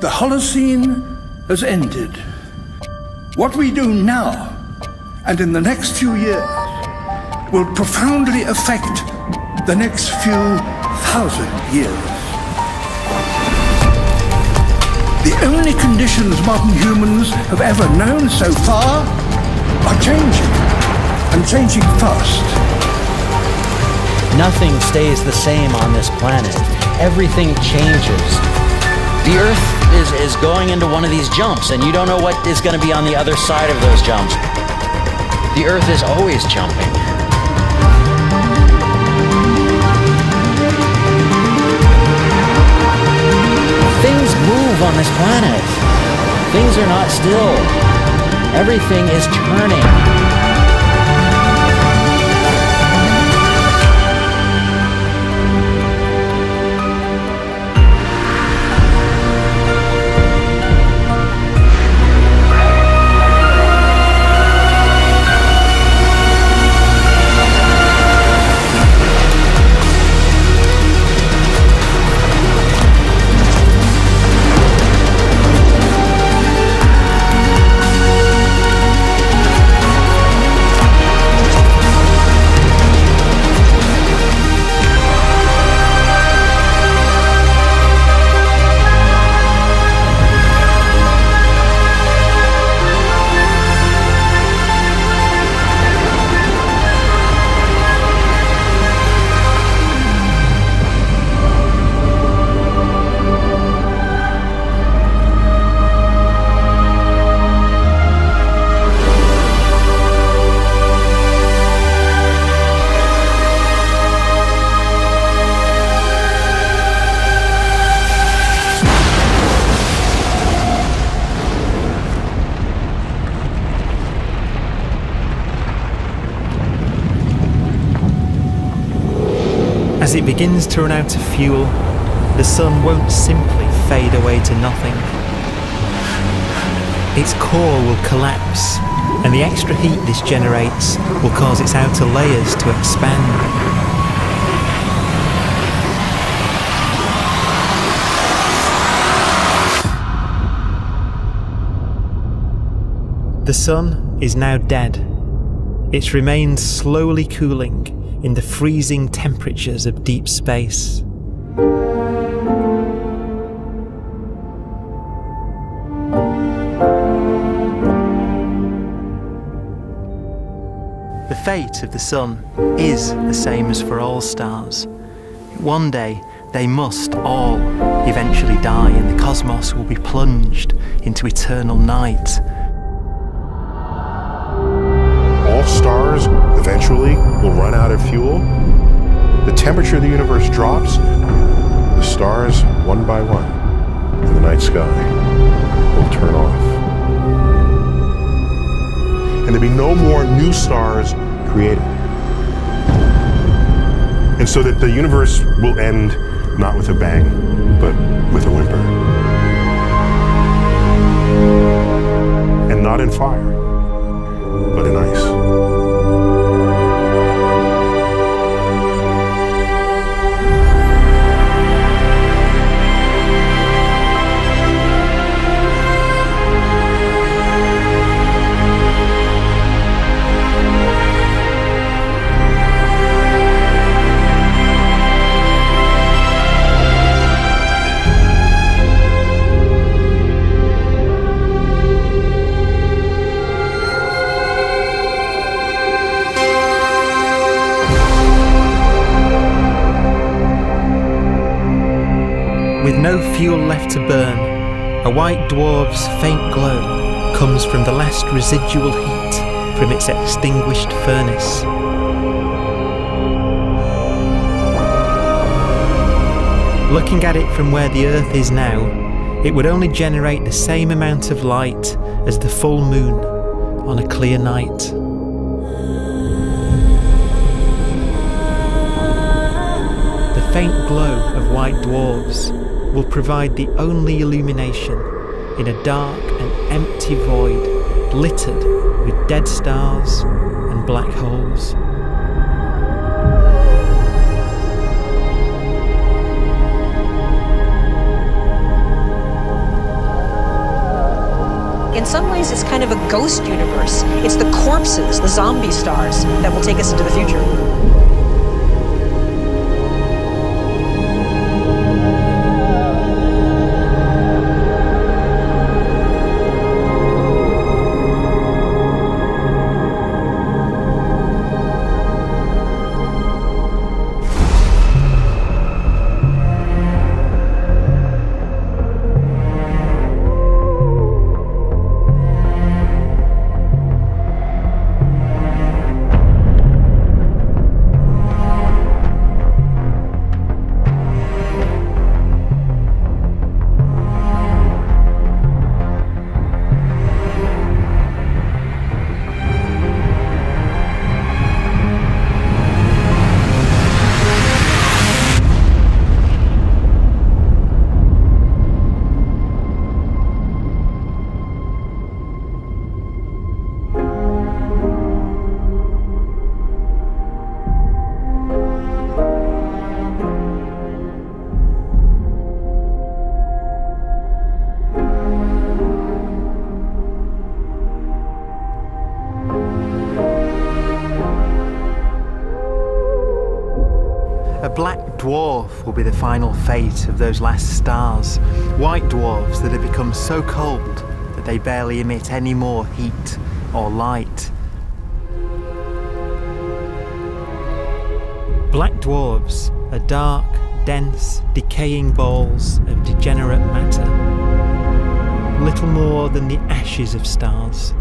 The Holocene has ended. What we do now and in the next few years will profoundly affect the next few thousand years. The only conditions modern humans have ever known so far are changing, and changing fast. Nothing stays the same on this planet. Everything changes. The Earth is going into one of these jumps, and you don't know what is going to be on the other side of those jumps. The Earth is always jumping. Things move on this planet. Things are not still. Everything is turning. As it begins to run out of fuel, the sun won't simply fade away to nothing. Its core will collapse, and the extra heat this generates will cause its outer layers to expand. The sun is now dead. Its remains slowly cooling in the freezing temperatures of deep space. The fate of the sun is the same as for all stars. One day they must all eventually die, and the cosmos will be plunged into eternal night. All stars eventually will run out of fuel. The temperature of the universe drops. The stars, one by one, in the night sky, will turn off. And there'll be no more new stars created. And so that the universe will end not with a bang, but with a whimper. And not in fire, but in ice. With no fuel left to burn, a white dwarf's faint glow comes from the last residual heat from its extinguished furnace. Looking at it from where the Earth is now, it would only generate the same amount of light as the full moon on a clear night. The faint glow of white dwarfs will provide the only illumination in a dark and empty void littered with dead stars and black holes. ways, it's kind of a ghost universe. It's the corpses, the zombie stars, that will take us into the future. A black dwarf will be the final fate of those last stars. White dwarfs that have become so cold that they barely emit any more heat or light. Black dwarfs are dark, dense, decaying balls of degenerate matter, little more than the ashes of stars.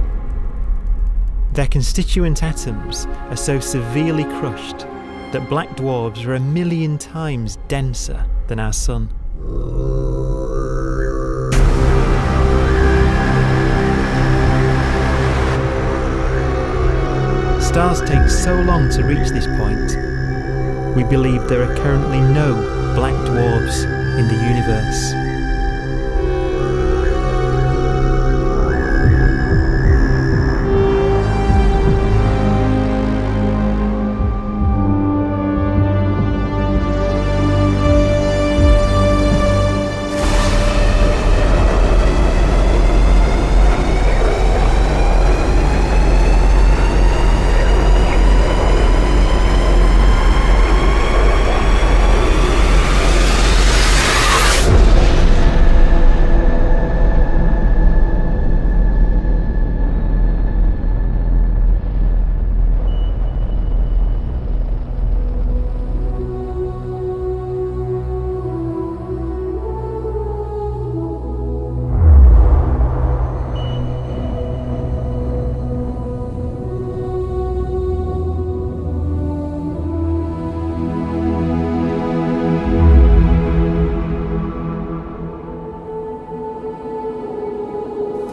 Their constituent atoms are so severely crushed that black dwarfs are 1,000,000 times denser than our sun. Stars take so long to reach this point, we believe there are currently no black dwarfs in the universe.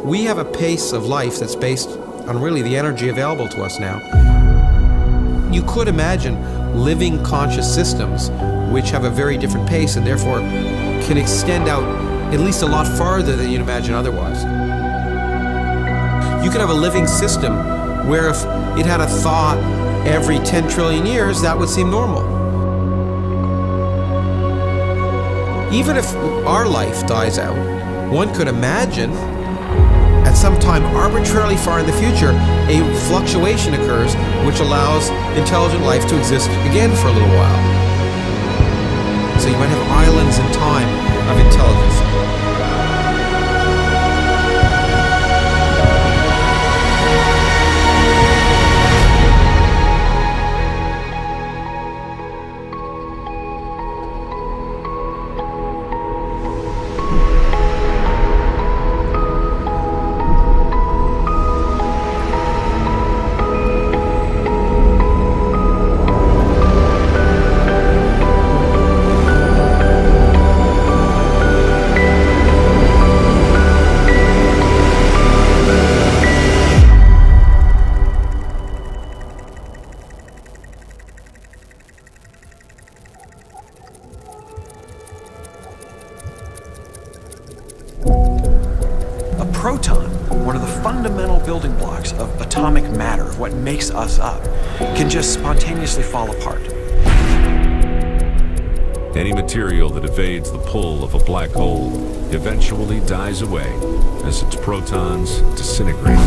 We have a pace of life that's based on really the energy available to us now. You could imagine living conscious systems which have a very different pace and therefore can extend out at least a lot farther than you'd imagine otherwise. You could have a living system where if it had a thought every 10 trillion years, that would seem normal. Even if our life dies out, one could imagine at some time arbitrarily far in the future, a fluctuation occurs which allows intelligent life to exist again for a little while. So you might have islands in time of intelligence. Proton, one of the fundamental building blocks of atomic matter, what makes us up, can just spontaneously fall apart. Any material that evades the pull of a black hole eventually dies away as its protons disintegrate.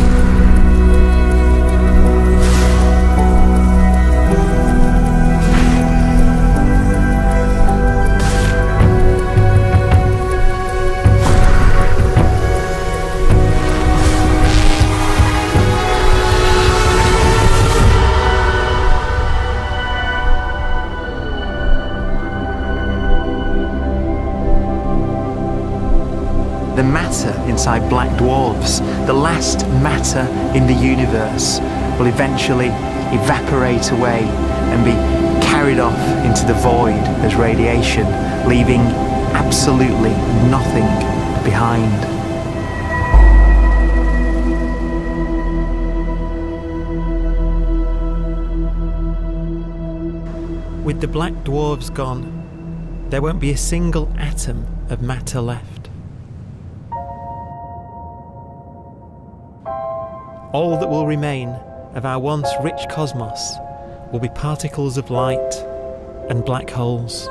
The matter inside black dwarfs, the last matter in the universe, will eventually evaporate away and be carried off into the void as radiation, leaving absolutely nothing behind. With the black dwarfs gone, there won't be a single atom of matter left. All that will remain of our once rich cosmos will be particles of light and black holes.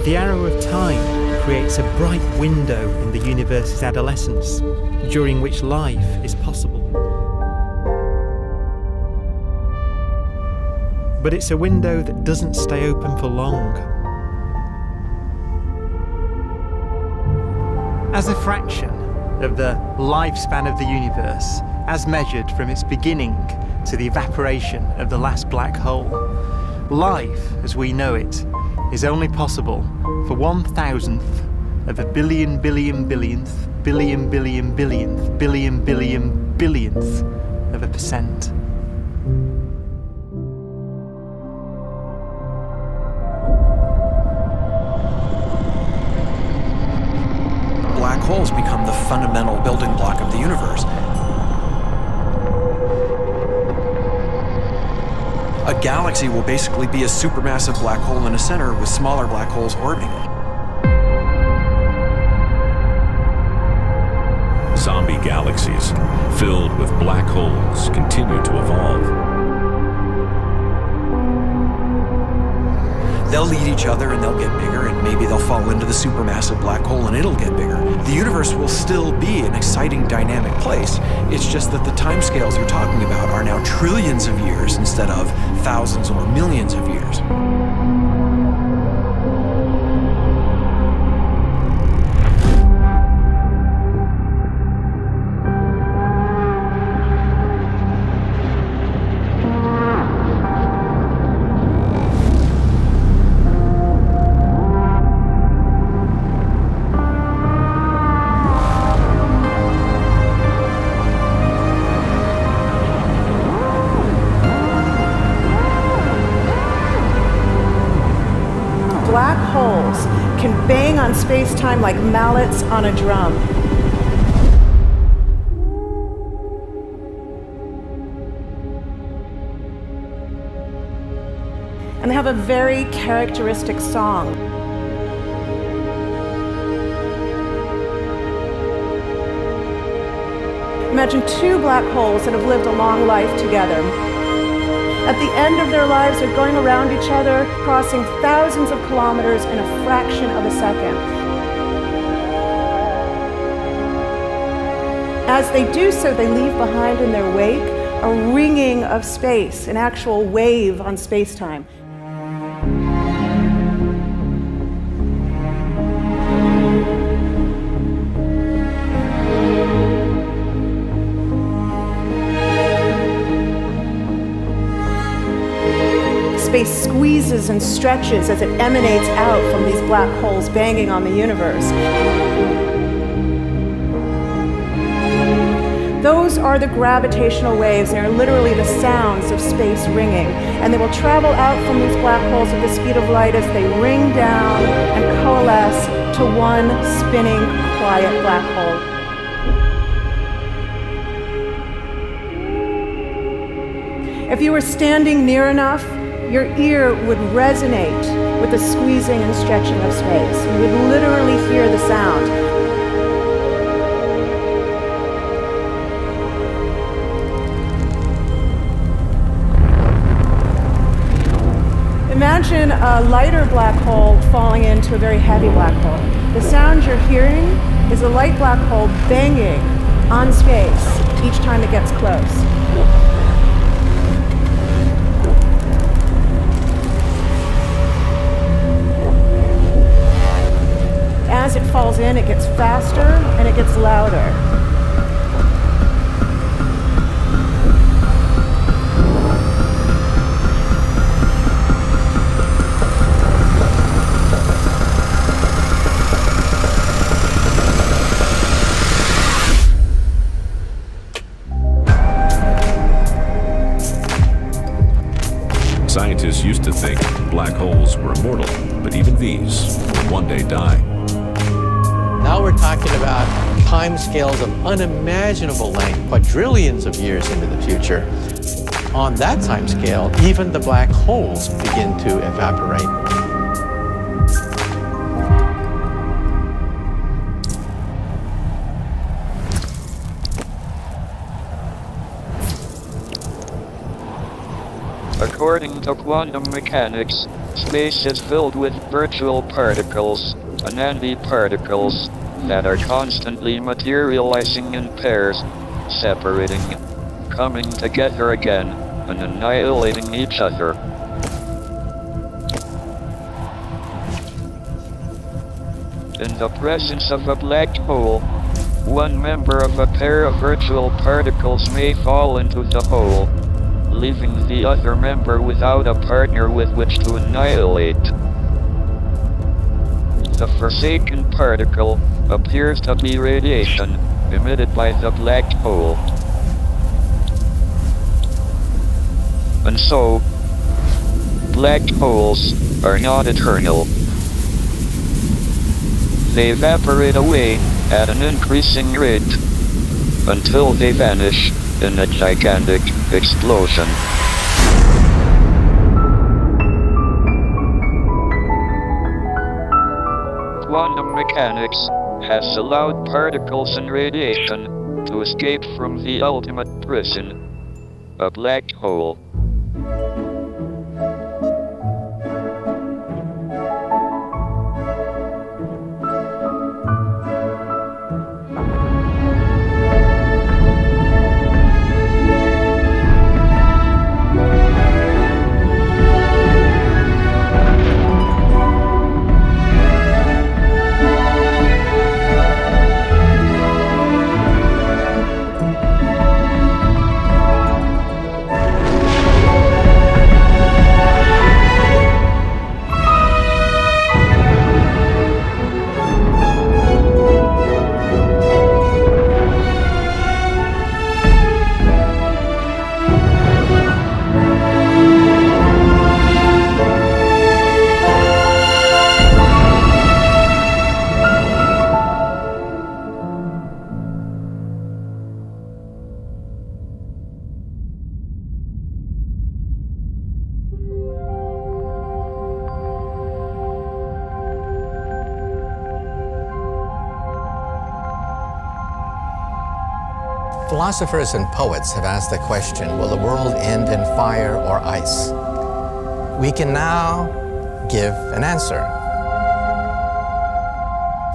The arrow of time creates a bright window in the universe's adolescence, during which life is possible. But it's a window that doesn't stay open for long. As a fraction of the lifespan of the universe, as measured from its beginning to the evaporation of the last black hole, life, as we know it, is only possible for 1,000th of a billion billionth billion billion billionth billion billion billionth of a percent. Black holes become the fundamental building block of the universe. A galaxy will basically be a supermassive black hole in a center with smaller black holes orbiting it. Zombie galaxies filled with black holes continue to evolve. They'll eat each other and they'll get bigger, and maybe they'll fall into the supermassive black hole and it'll get bigger. The universe will still be an exciting, dynamic place. It's just that the timescales you're talking about are now trillions of years instead of thousands or millions of years. Black holes can bang on space-time like mallets on a drum. And they have a very characteristic song. Imagine two black holes that have lived a long life together. At the end of their lives, they're going around each other, crossing thousands of kilometers in a fraction of a second. As they do so, they leave behind in their wake a ringing of space, an actual wave on space-time. squeezes and stretches as it emanates out from these black holes banging on the universe. Those are the gravitational waves. They are literally the sounds of space ringing. And they will travel out from these black holes at the speed of light as they ring down and coalesce to one spinning, quiet black hole. If you were standing near enough, your ear would resonate with the squeezing and stretching of space. You would literally hear the sound. Imagine a lighter black hole falling into a very heavy black hole. The sound you're hearing is a light black hole banging on space each time it gets close. As it falls in, it gets faster and it gets louder. Scientists used to think black holes were immortal, but even these will one day die. Now we're talking about timescales of unimaginable length, quadrillions of years into the future. On that timescale, even the black holes begin to evaporate. According to quantum mechanics, space is filled with virtual particles, antiparticles, that are constantly materializing in pairs, separating, coming together again, and annihilating each other. In the presence of a black hole, one member of a pair of virtual particles may fall into the hole, leaving the other member without a partner with which to annihilate. The forsaken particle appears to be radiation emitted by the black hole. And so, black holes are not eternal. They evaporate away at an increasing rate until they vanish in a gigantic explosion. Quantum mechanics has allowed particles and radiation to escape from the ultimate prison, a black hole. Philosophers and poets have asked the question, will the world end in fire or ice? We can now give an answer.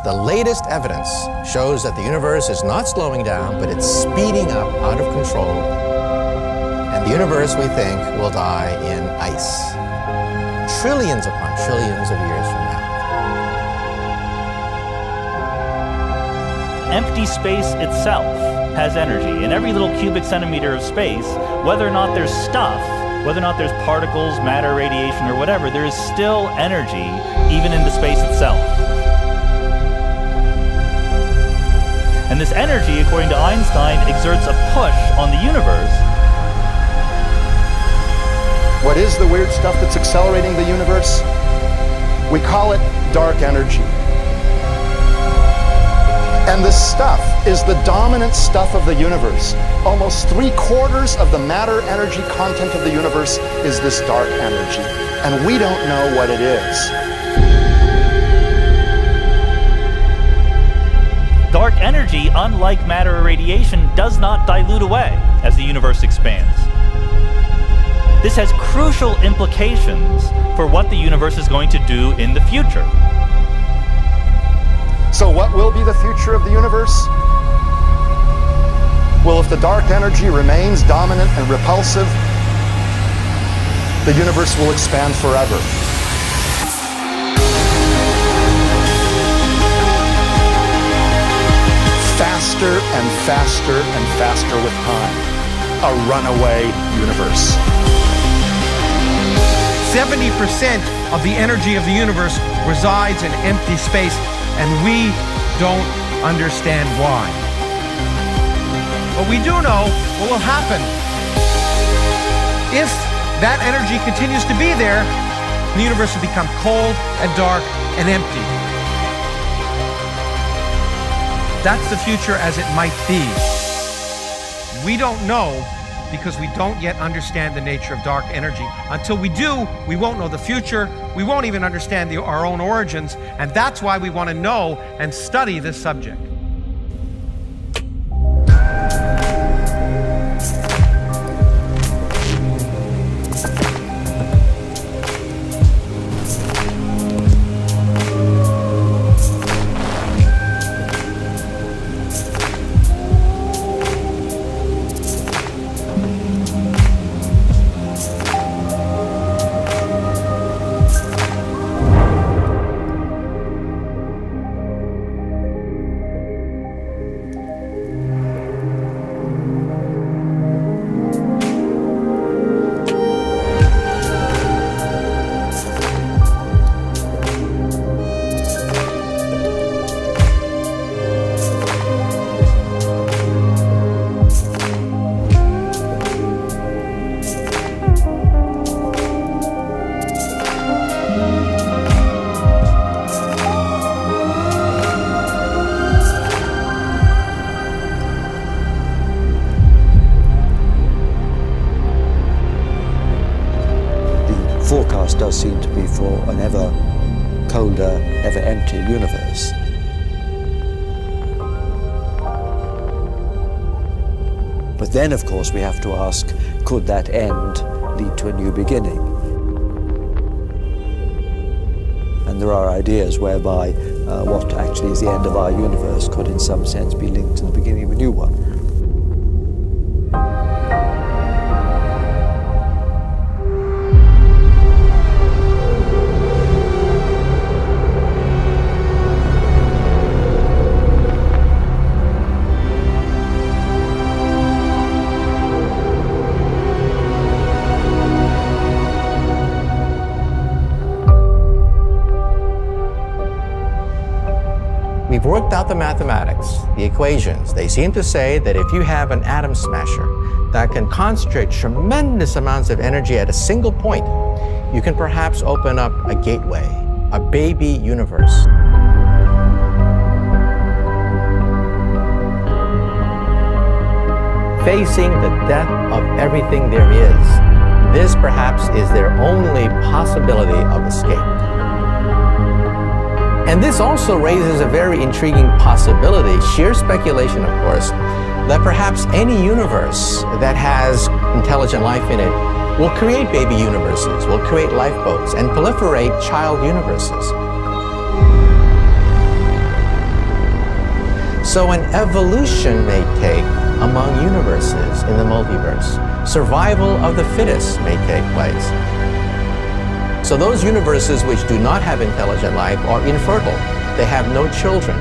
The latest evidence shows that the universe is not slowing down, but it's speeding up out of control. And the universe, we think, will die in ice. Trillions upon trillions of years from now. Empty space itself has energy. In every little cubic centimeter of space, whether or not there's stuff whether or not there's particles, matter, radiation, or whatever, there is still energy even in the space itself. And this energy, according to Einstein, exerts a push on the universe. What is the weird stuff that's accelerating the universe? We call it dark energy. And this stuff is the dominant stuff of the universe. Almost 3/4 of the matter-energy content of the universe is this dark energy. And we don't know what it is. Dark energy, unlike matter or radiation, does not dilute away as the universe expands. This has crucial implications for what the universe is going to do in the future. So what will be the future of the universe? Well, if the dark energy remains dominant and repulsive, the universe will expand forever. Faster and faster and faster with time. A runaway universe. 70% of the energy of the universe resides in empty space, and we don't understand why. But we do know what will happen. If that energy continues to be there, the universe will become cold and dark and empty. That's the future as it might be. We don't know because we don't yet understand the nature of dark energy. Until we do, we won't know the future. We won't even understand our own origins. And that's why we want to know and study this subject. Forecast does seem to be for an ever colder, ever emptier universe. But then, of course, we have to ask, could that end lead to a new beginning? And there are ideas whereby what actually is the end of our universe could in some sense be linked to the beginning of a new one. We've worked out the mathematics, the equations. They seem to say that if you have an atom smasher that can concentrate tremendous amounts of energy at a single point, you can perhaps open up a gateway, a baby universe. Facing the death of everything there is, this perhaps is their only possibility of escape. And this also raises a very intriguing possibility, sheer speculation of course, that perhaps any universe that has intelligent life in it will create baby universes, will create lifeboats, and proliferate child universes. So an evolution may take among universes in the multiverse. Survival of the fittest may take place. So those universes which do not have intelligent life are infertile. They have no children.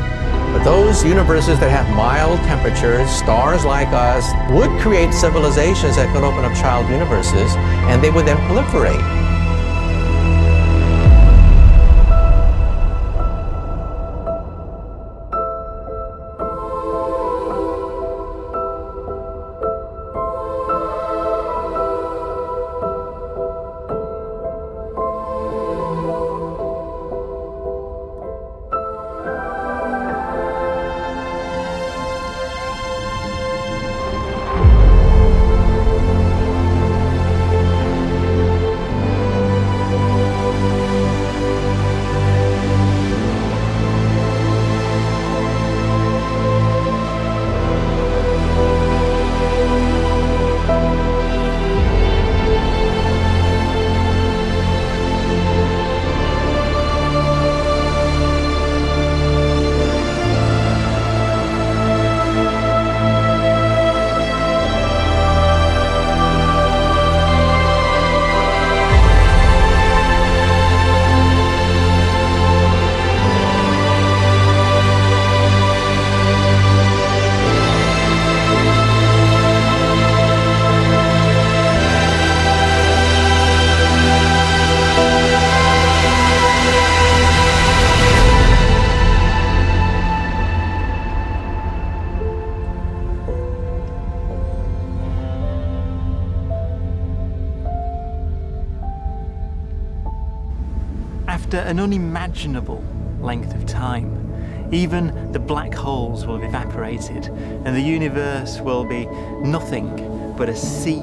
But those universes that have mild temperatures, stars like us, would create civilizations that could open up child universes, and they would then proliferate. After an unimaginable length of time, even the black holes will have evaporated, and the universe will be nothing but a sea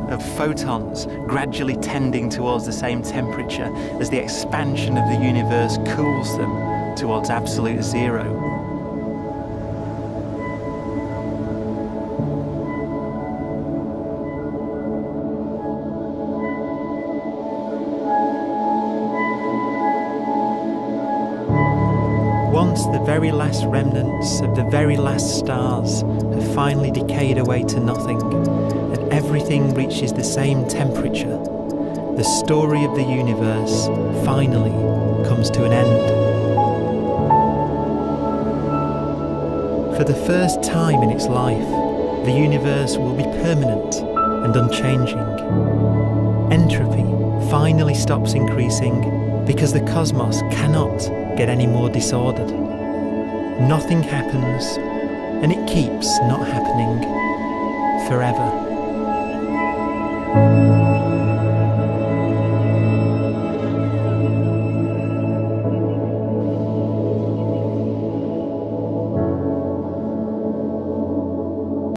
of photons gradually tending towards the same temperature as the expansion of the universe cools them towards absolute zero. Once the very last remnants of the very last stars have finally decayed away to nothing, and everything reaches the same temperature, the story of the universe finally comes to an end. For the first time in its life, the universe will be permanent and unchanging. Entropy finally stops increasing because the cosmos cannot get any more disordered. Nothing happens, and it keeps not happening forever.